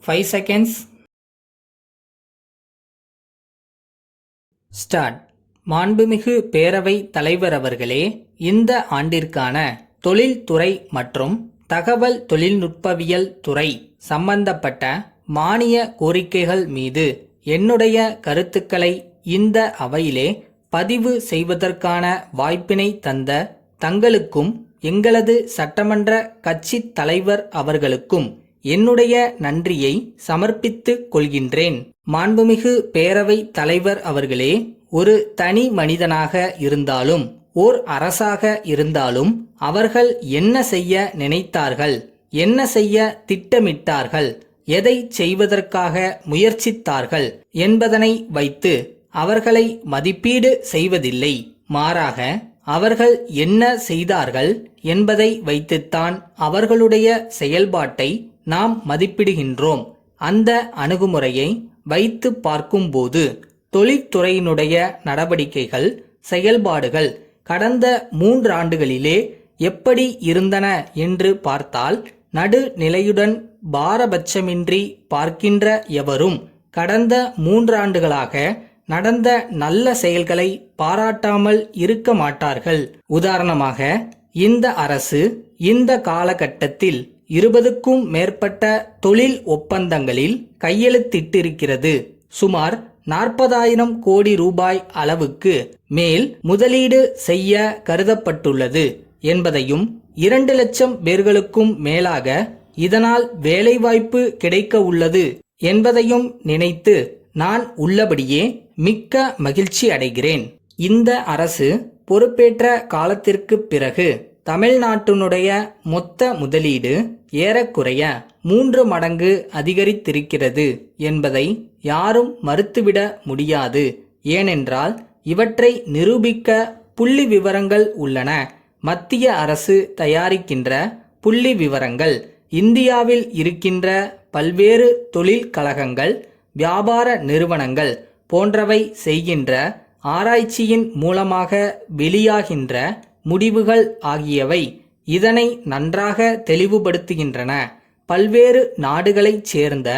5 seconds. Start. மாண்புமிகு பேரவை தலைவர் அவர்களே, இந்த ஆண்டிற்கான தொழில்துறை மற்றும் தகவல் தொழில்நுட்பவியல் துறை சம்பந்தப்பட்ட மானிய கோரிக்கைகள் மீது என்னுடைய கருத்துக்களை இந்த அவையிலே பதிவு செய்வதற்கான வாய்ப்பினை தந்த தங்களுக்கும் எங்களது சட்டமன்ற கட்சி தலைவர் அவர்களுக்கும் என்னுடைய நன்றியை சமர்ப்பித்துக் கொள்கின்றேன். மாண்புமிகு பேரவை தலைவர் அவர்களே, ஒரு தனி மனிதனாக இருந்தாலும் ஓர் அரசாக இருந்தாலும் அவர்கள் என்ன செய்ய நினைத்தார்கள், என்ன செய்ய திட்டமிட்டார்கள், எதை செய்வதற்காக முயற்சித்தார்கள் என்பதனை வைத்து அவர்களை மதிப்பீடு செய்வதில்லை. மாறாக அவர்கள் என்ன செய்தார்கள் என்பதை வைத்துத்தான் அவர்களுடைய செயல்பாட்டை நாம் மதிப்பிடுகின்றோம். அந்த அணுகுமுறையை வைத்து பார்க்கும்போது தொழில்துறையினுடைய நடவடிக்கைகள், செயல்பாடுகள் கடந்த 3 ஆண்டுகளிலே எப்படி இருந்தன என்று பார்த்தால், நடுநிலையுடன் பாரபட்சமின்றி பார்க்கின்ற எவரும் கடந்த 3 ஆண்டுகளாக நடந்த நல்ல செயல்களை பாராட்டாமல் இருக்க மாட்டார்கள். உதாரணமாக, இந்த அரசு இந்த காலகட்டத்தில் 20க்கும் மேற்பட்ட தொழில் ஒப்பந்தங்களில் கையெழுத்திட்டிருக்கிறது. சுமார் 40,000 கோடி ரூபாய் அளவுக்கு மேல் முதலீடு செய்ய கருதப்பட்டுள்ளது என்பதையும், 2 லட்சம் பேர்களுக்கும் மேலாக இதனால் வேலைவாய்ப்பு கிடைக்க உள்ளது என்பதையும் நினைத்து நான் உள்ளபடியே மிக்க மகிழ்ச்சி அடைகிறேன். இந்த அரசு பொறுப்பேற்ற காலத்திற்கு பிறகு தமிழ்நாட்டினுடைய மொத்த முதலீடு ஏறக்குறைய 3 மடங்கு அதிகரித்திருக்கிறது என்பதை யாரும் மறுத்துவிட முடியாது. ஏனென்றால் இவற்றை நிரூபிக்க புள்ளி விவரங்கள் உள்ளன. மத்திய அரசு தயாரிக்கின்ற புள்ளி விவரங்கள், இந்தியாவில் இருக்கின்ற பல்வேறு தொழிற்கழகங்கள், வியாபார நிறுவனங்கள் போன்றவை செய்கின்ற ஆராய்ச்சியின் மூலமாக வெளியாகின்ற முடிவுகள் ஆகியவை இதனை நன்றாக தெளிவுபடுத்துகின்றன. பல்வேறு நாடுகளைச் சேர்ந்த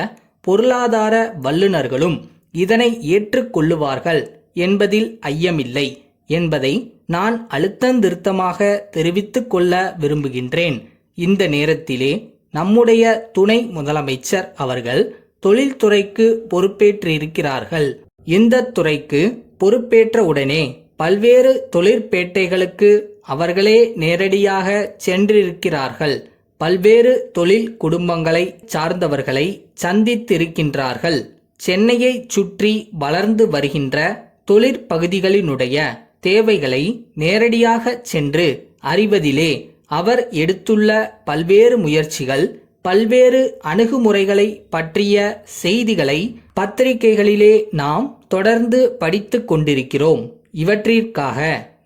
பொருளாதார வல்லுநர்களும் இதனை ஏற்றுக்கொள்ளுவார்கள் என்பதில் ஐயமில்லை என்பதை நான் அழுத்தந்திருத்தமாக தெரிவித்துக் கொள்ள விரும்புகின்றேன். இந்த நேரத்திலே நம்முடைய துணை முதலமைச்சர் அவர்கள் தொழில்துறைக்கு பொறுப்பேற்றிருக்கிறார்கள். இந்த துறைக்கு பொறுப்பேற்ற உடனே பல்வேறு தொழிற்பேட்டைகளுக்கு அவர்களே நேரடியாக சென்றிருக்கிறார்கள். பல்வேறு தொழில் குடும்பங்களை சார்ந்தவர்களை சந்தித்திருக்கின்றார்கள். சென்னையை சுற்றி வளர்ந்து வருகின்ற தொழிற்பகுதிகளினுடைய தேவைகளை நேரடியாக சென்று அறிவதிலே அவர் எடுத்துள்ள பல்வேறு முயற்சிகள், பல்வேறு அணுகுமுறைகளை பற்றிய செய்திகளை பத்திரிகைகளிலே நாம் தொடர்ந்து படித்து கொண்டிருக்கிறோம். இவற்றிற்காக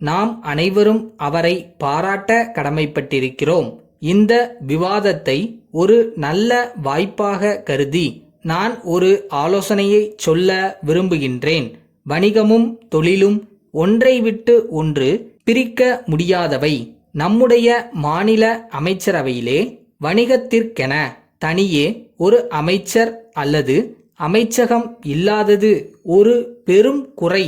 நாம் அனைவரும் அவரை பாராட்ட கடமைப்பட்டிருக்கிறோம். இந்த விவாதத்தை ஒரு நல்ல வாய்ப்பாக கருதி நான் ஒரு ஆலோசனையை சொல்ல விரும்புகின்றேன். வணிகமும் தொழிலும் ஒன்றை விட்டு ஒன்று பிரிக்க முடியாதவை. நம்முடைய மாநில அமைச்சரவையிலே வணிகத்திற்கென தனியே ஒரு அமைச்சர் அல்லது அமைச்சகம் இல்லாதது ஒரு பெரும் குறை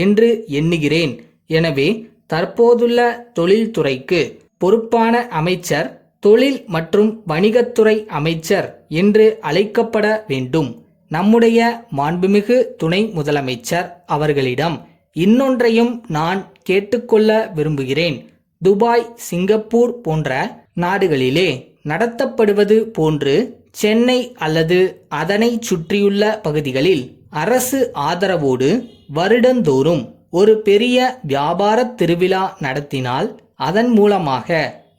என்று எண்ணுகிறேன். எனவே தற்போதுள்ள தொழில்துறைக்கு பொறுப்பான அமைச்சர் தொழில் மற்றும் வணிகத்துறை அமைச்சர் என்று அழைக்கப்பட வேண்டும். நம்முடைய மாண்புமிகு துணை முதலமைச்சர் அவர்களிடம் இன்னொன்றையும் நான் கேட்டுக்கொள்ள விரும்புகிறேன். துபாய், சிங்கப்பூர் போன்ற நாடுகளிலே நடத்தப்படுவது போன்று சென்னை அல்லது அதனை சுற்றியுள்ள பகுதிகளில் அரசு ஆதரவோடு வருடந்தோறும் ஒரு பெரிய வியாபார திருவிழா நடத்தினால் அதன் மூலமாக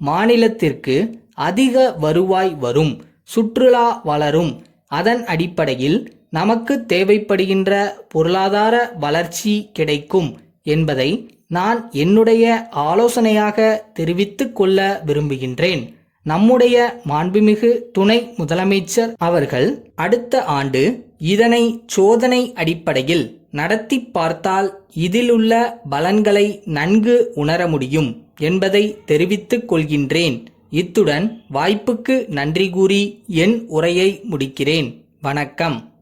மாநிலத்திற்கு அதிக வருவாய் வரும், சுற்றுலா வளரும். அதன் அடிப்படையில் நமக்கு தேவைப்படுகின்ற பொருளாதார வளர்ச்சி கிடைக்கும் என்பதை நான் என்னுடைய ஆலோசனையாக தெரிவித்துக் கொள்ள விரும்புகின்றேன். நம்முடைய மாண்புமிகு துணை முதலமைச்சர் அவர்கள் அடுத்த ஆண்டு இதனை சோதனை அடிப்படையில் நடத்தி பார்த்தால் இதிலுள்ள பலன்களை நன்கு உணர முடியும் என்பதை தெரிவித்துக் கொள்கின்றேன். இத்துடன் வாய்ப்புக்கு நன்றி கூறி என் உரையை முடிக்கிறேன். வணக்கம்.